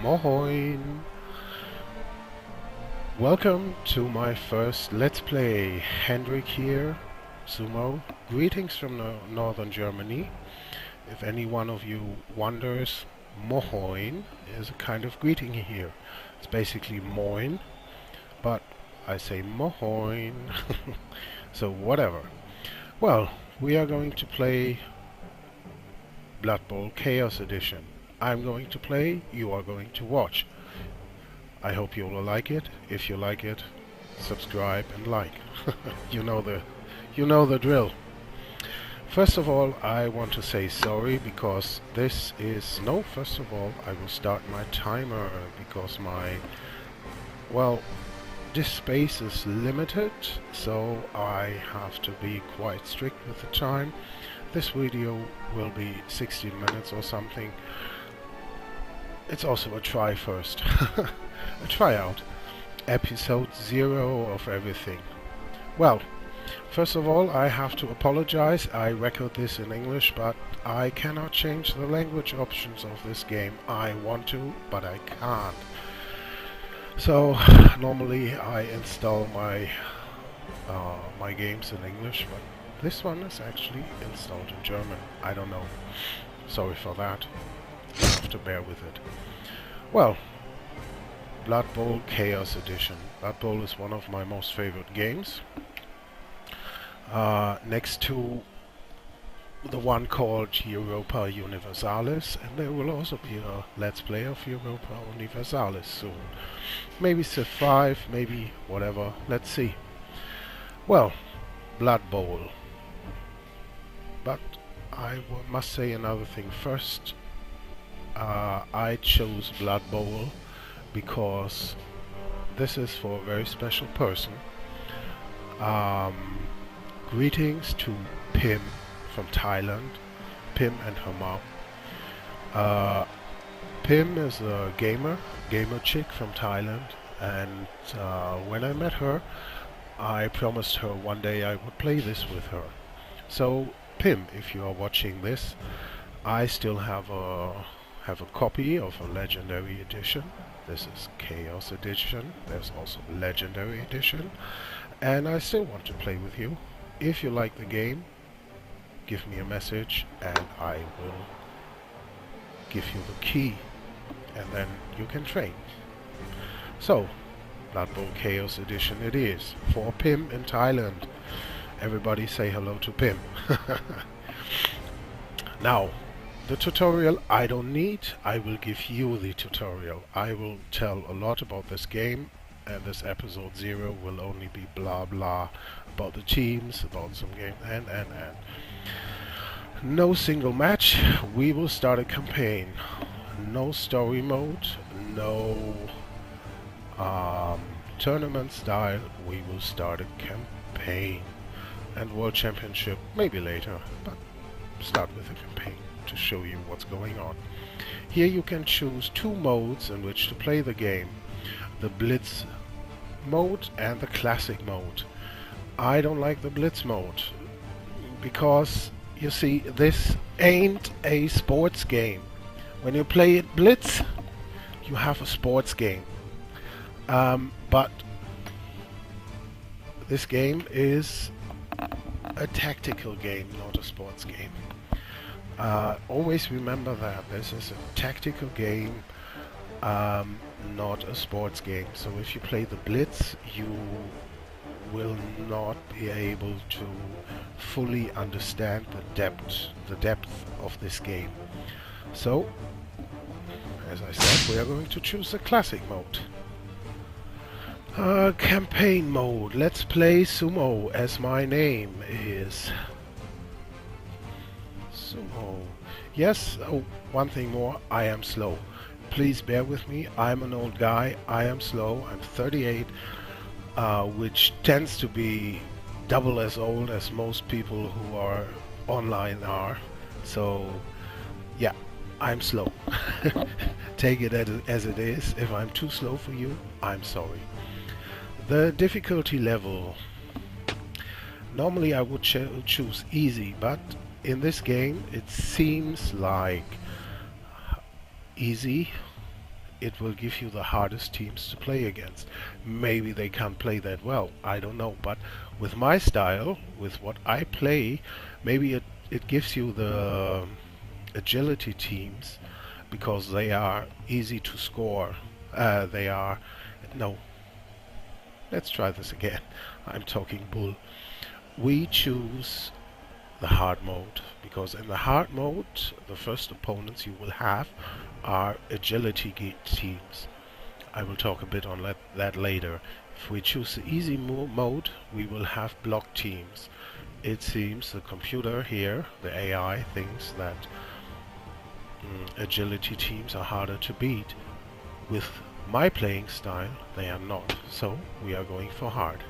Moin! Welcome to my first Let's Play. Hendrik here, Sumo. Greetings from northern Germany. If any one of you wonders, Moin is a kind of greeting here. It's basically Moin, but I say Moin. So whatever. Well, we are going to play Blood Bowl Chaos Edition. I'm going to play, you are going to watch. I hope you will like it. If you like it, subscribe and like. you know the drill. First of all, I want to say sorry because first of all, I will start my timer because this space is limited, so I have to be quite strict with the time. This video will be 16 minutes or something. It's also a try first. A tryout. Episode 0 of everything. Well, first of all, I have to apologize. I record this in English, but I cannot change the language options of this game. I want to, but I can't. So, normally I install my games in English, but this one is actually installed in German. I don't know. Sorry for that. You have to bear with it. Well, Blood Bowl Chaos Edition. Blood Bowl is one of my most favorite games. Next to the one called Europa Universalis, and there will also be a Let's Play of Europa Universalis soon. Maybe Civ 5, maybe whatever. Let's see. Well, Blood Bowl. But I must say another thing first. I chose Blood Bowl because this is for a very special person. Greetings to Pim from Thailand. Pim and her mom. Pim is a gamer chick from Thailand, and when I met her, I promised her one day I would play this with her. So Pim, if you are watching this, I still have a copy of a Legendary Edition. This is Chaos Edition. There's also Legendary Edition. And I still want to play with you. If you like the game, give me a message and I will give you the key. And then you can train. So, Blood Bowl Chaos Edition it is. For Pim in Thailand. Everybody say hello to Pim. Now, the tutorial I don't need. I will give you the tutorial. I will tell a lot about this game, and this episode 0 will only be blah blah about the teams, about some game, and. No single match. We will start a campaign. No story mode. No tournament style. We will start a campaign. And World Championship maybe later, but start with a campaign to show you what's going on. Here you can choose two modes in which to play the game. The Blitz mode and the Classic mode. I don't like the Blitz mode because, you see, this ain't a sports game. When you play it Blitz, you have a sports game. But this game is a tactical game, not a sports game. Always remember that this is a tactical game, not a sports game. So if you play the Blitz, you will not be able to fully understand the depth of this game. So, as I said, we are going to choose the Classic mode. Campaign mode. Let's play Sumo, as my name is Sumo. Yes, oh, one thing more, I am slow. Please bear with me, I'm an old guy, I am slow, I'm 38, which tends to be double as old as most people who are online are. So, yeah, I'm slow. Take it as it is. If I'm too slow for you, I'm sorry. The difficulty level. Normally I would choose easy, but in this game it seems like easy it will give you the hardest teams to play against. Maybe they can't play that well, I don't know, but with my style, with what I play, maybe it gives you the agility teams because they are easy to score. They are... No, let's try this again. I'm talking bull. We choose the hard mode because in the hard mode the first opponents you will have are agility teams. I will talk a bit on that later. If we choose the easy mode, we will have block teams. It seems the computer here, the AI, thinks that agility teams are harder to beat. With my playing style, they are not. So we are going for hard.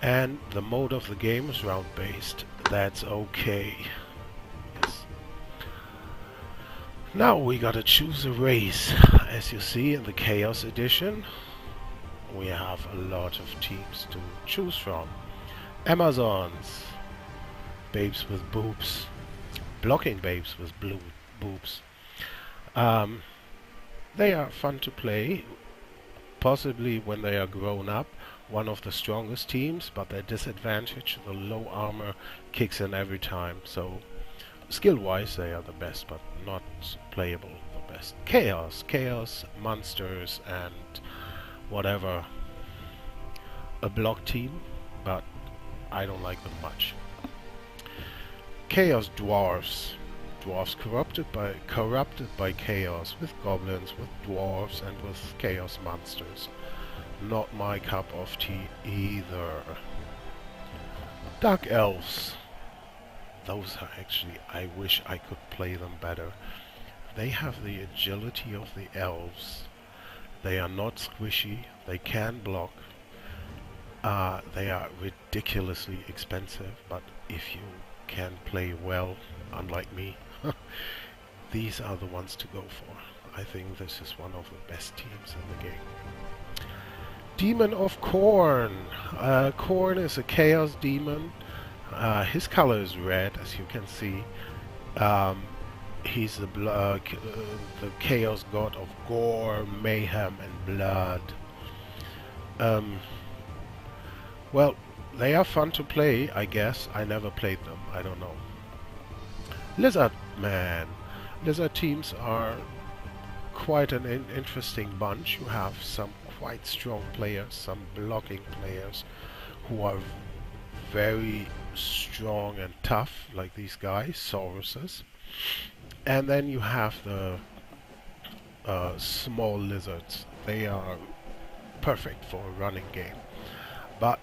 And the mode of the game is round-based. That's okay. Yes. Now we gotta choose a race. As you see in the Chaos Edition, we have a lot of teams to choose from. Amazons, babes with boobs, blocking babes with blue boobs. They are fun to play, possibly when they are grown up, one of the strongest teams, but their disadvantage, the low armor, kicks in every time. So skill-wise they are the best, but not playable the best. Chaos, monsters, and whatever. A block team, but I don't like them much. Chaos dwarves. Dwarves corrupted by chaos, with goblins, with dwarves, and with chaos monsters. Not my cup of tea either. Dark elves. Those are actually, I wish I could play them better. They have the agility of the elves. They are not squishy. They can block. They are ridiculously expensive, but if you can play well, unlike me, these are the ones to go for. I think this is one of the best teams in the game. Demon of Corn. Corn is a chaos demon. His color is red, as you can see. He's the chaos god of gore, mayhem, and blood. Well, they are fun to play, I guess. I never played them. I don't know. Lizard Man. Lizard teams are quite an interesting bunch. You have some quite strong players, some blocking players who are very strong and tough, like these guys, Sauruses. And then you have the small lizards. They are perfect for a running game. But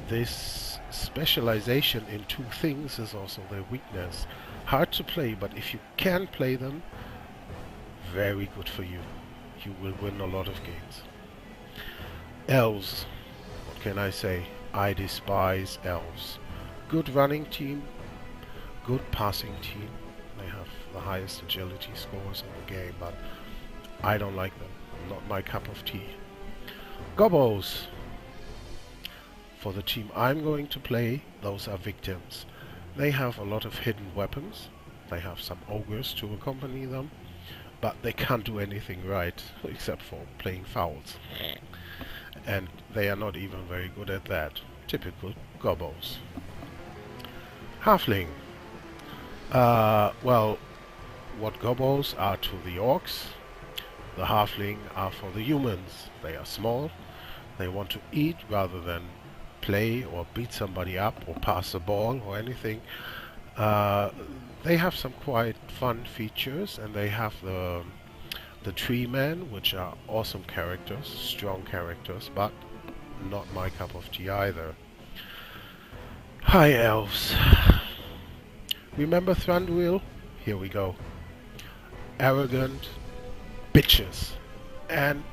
this specialization in two things is also their weakness. Hard to play, but if you can play them, very good for you. You will win a lot of games. Elves. What can I say? I despise elves. Good running team, good passing team. They have the highest agility scores in the game, but I don't like them. Not my cup of tea. Gobos. For the team I'm going to play, those are victims. They have a lot of hidden weapons. They have some ogres to accompany them, but they can't do anything right except for playing fouls. And they are not even very good at that. Typical gobos. Halfling. Well, what gobos are to the orcs, the halfling are for the humans. They are small. They want to eat rather than play or beat somebody up or pass the ball or anything. They have some quite fun features, and they have the tree men, which are awesome characters, strong characters, but not my cup of tea either. High elves. Remember Thranduil? Here we go. Arrogant bitches. And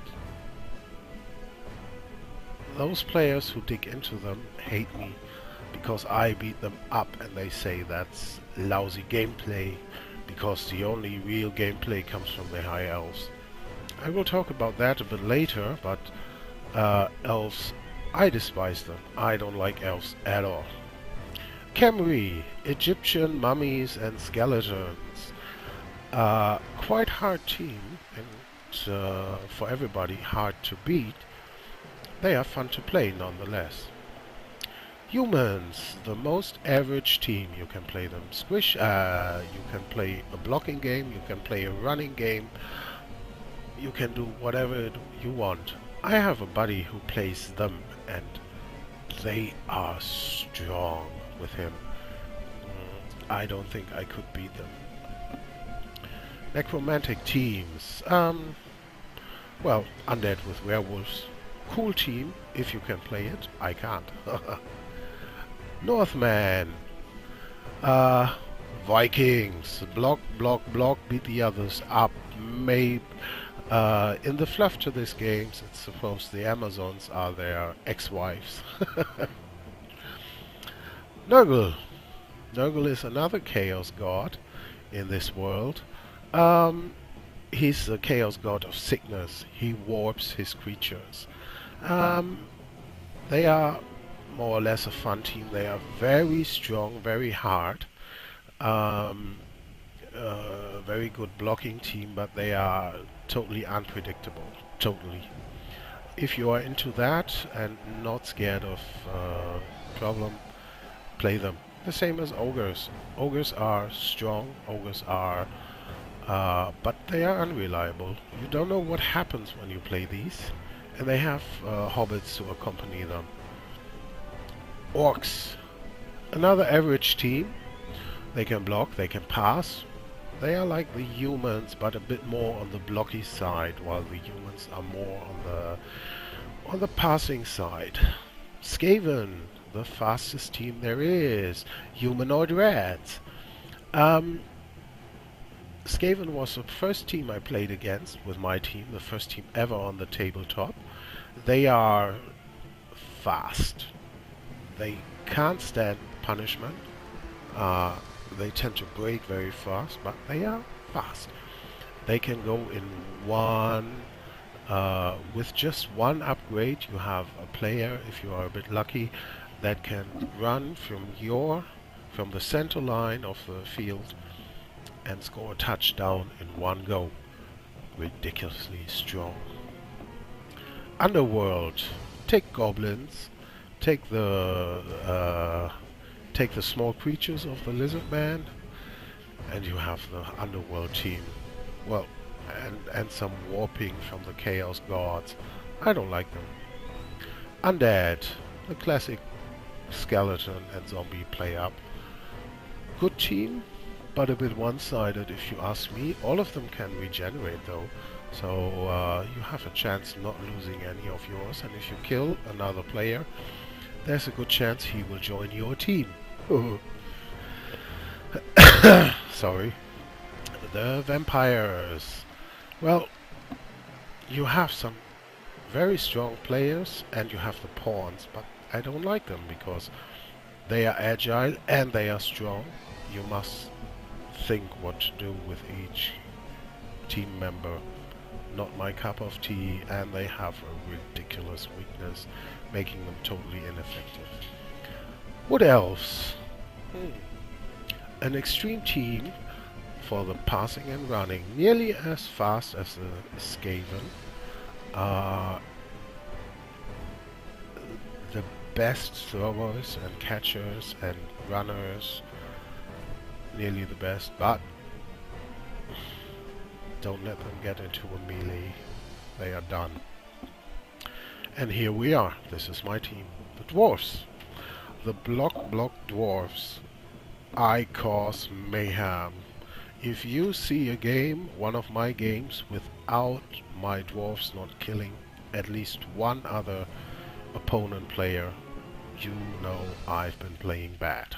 those players who dig into them hate me because I beat them up, and they say that's lousy gameplay because the only real gameplay comes from the high elves. I will talk about that a bit later, but elves, I despise them. I don't like elves at all. Khemri, Egyptian mummies and skeletons. Quite hard team, and for everybody hard to beat, they are fun to play nonetheless. Humans, the most average team. You can play them squish, you can play a blocking game, you can play a running game, you can do whatever you want. I have a buddy who plays them and they are strong with him. I don't think I could beat them. Necromantic teams. Well, undead with werewolves. Cool team, if you can play it. I can't. Northman. Uh, Vikings. Block, block, block, beat the others up. Maybe. In the fluff to these games, it's supposed the Amazons are their ex-wives. Nurgle. Nurgle is another chaos god in this world. He's the chaos god of sickness. He warps his creatures. They are more or less a fun team. They are very strong, very hard. Very good blocking team, but they are totally unpredictable. Totally. If you are into that and not scared of problem, play them. The same as ogres. Ogres are strong. Ogres are but they are unreliable. You don't know what happens when you play these. And they have hobbits to accompany them. Orcs. Another average team. They can block, they can pass. They are like the humans, but a bit more on the blocky side, while the humans are more on the passing side. Skaven, the fastest team there is. Humanoid rats. Skaven was the first team I played against with my team, the first team ever on the tabletop. They are fast. They can't stand punishment. They tend to break very fast, but they are fast. They can go in one, with just one upgrade. You have a player, if you are a bit lucky, that can run from the center line of the field and score a touchdown in one go. Ridiculously strong. Underworld. Take goblins. Take the small creatures of the lizard man, and you have the underworld team. Well, and some warping from the chaos gods. I don't like them. Undead. The classic skeleton and zombie play up. Good team, but a bit one-sided if you ask me. All of them can regenerate though, so you have a chance not losing any of yours, and if you kill another player, there's a good chance he will join your team. Sorry. The vampires. Well, you have some very strong players and you have the pawns, but I don't like them because they are agile and they are strong. You must think what to do with each team member. Not my cup of tea, and they have a ridiculous weakness, making them totally ineffective. Wood elves. An extreme team for the passing and running, nearly as fast as the Skaven. The best throwers and catchers and runners, nearly the best, but don't let them get into a melee. They are done. And here we are. This is my team. The dwarfs. The block dwarfs. I cause mayhem. If you see a game, one of my games, without my dwarfs not killing at least one other opponent player, you know I've been playing bad.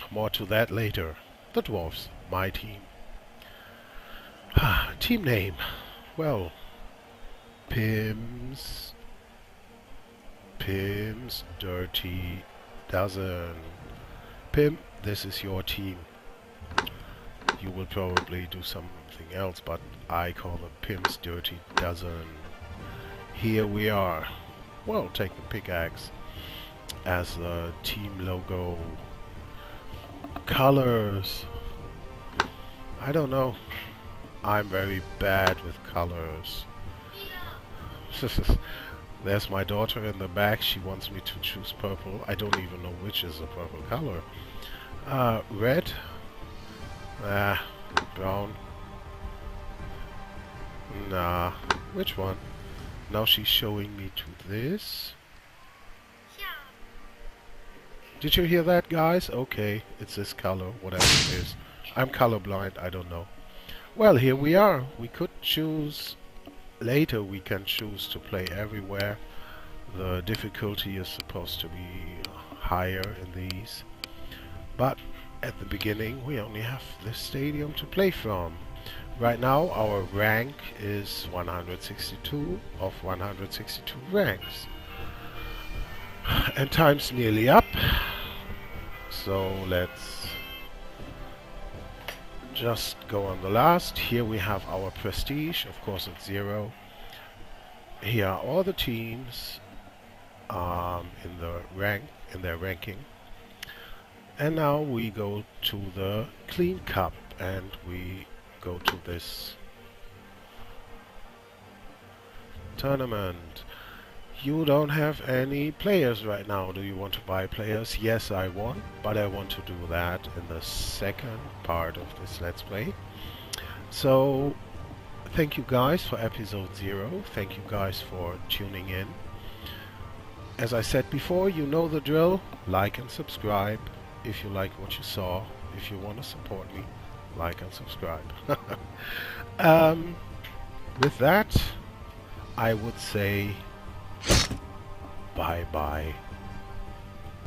More to that later. The dwarfs, my team. Team name. Well, Pim's Dirty Dozen. Pim, this is your team. You will probably do something else, but I call them Pim's Dirty Dozen. Here we are. Well, take the pickaxe as the team logo. Colors. I don't know. I'm very bad with colors. There's my daughter in the back. She wants me to choose purple. I don't even know which is the purple color. Red. Brown. Nah. Which one? Now she's showing me to this. Did you hear that, guys? Okay, it's this color, whatever it is. I'm colorblind, I don't know. Well, here we are. We could choose... Later we can choose to play everywhere. The difficulty is supposed to be higher in these. But at the beginning we only have this stadium to play from. Right now our rank is 162 of 162 ranks. And time's nearly up. So let's just go on the last. Here we have our prestige. Of course it's 0. Here are all the teams in their ranking. And now we go to the Clean Cup and we go to this tournament. You don't have any players right now. Do you want to buy players? Yes, I want, but I want to do that in the second part of this Let's Play. So, thank you guys for episode 0. Thank you guys for tuning in. As I said before, you know the drill. Like and subscribe if you like what you saw. If you want to support me, like and subscribe. With that, I would say bye-bye.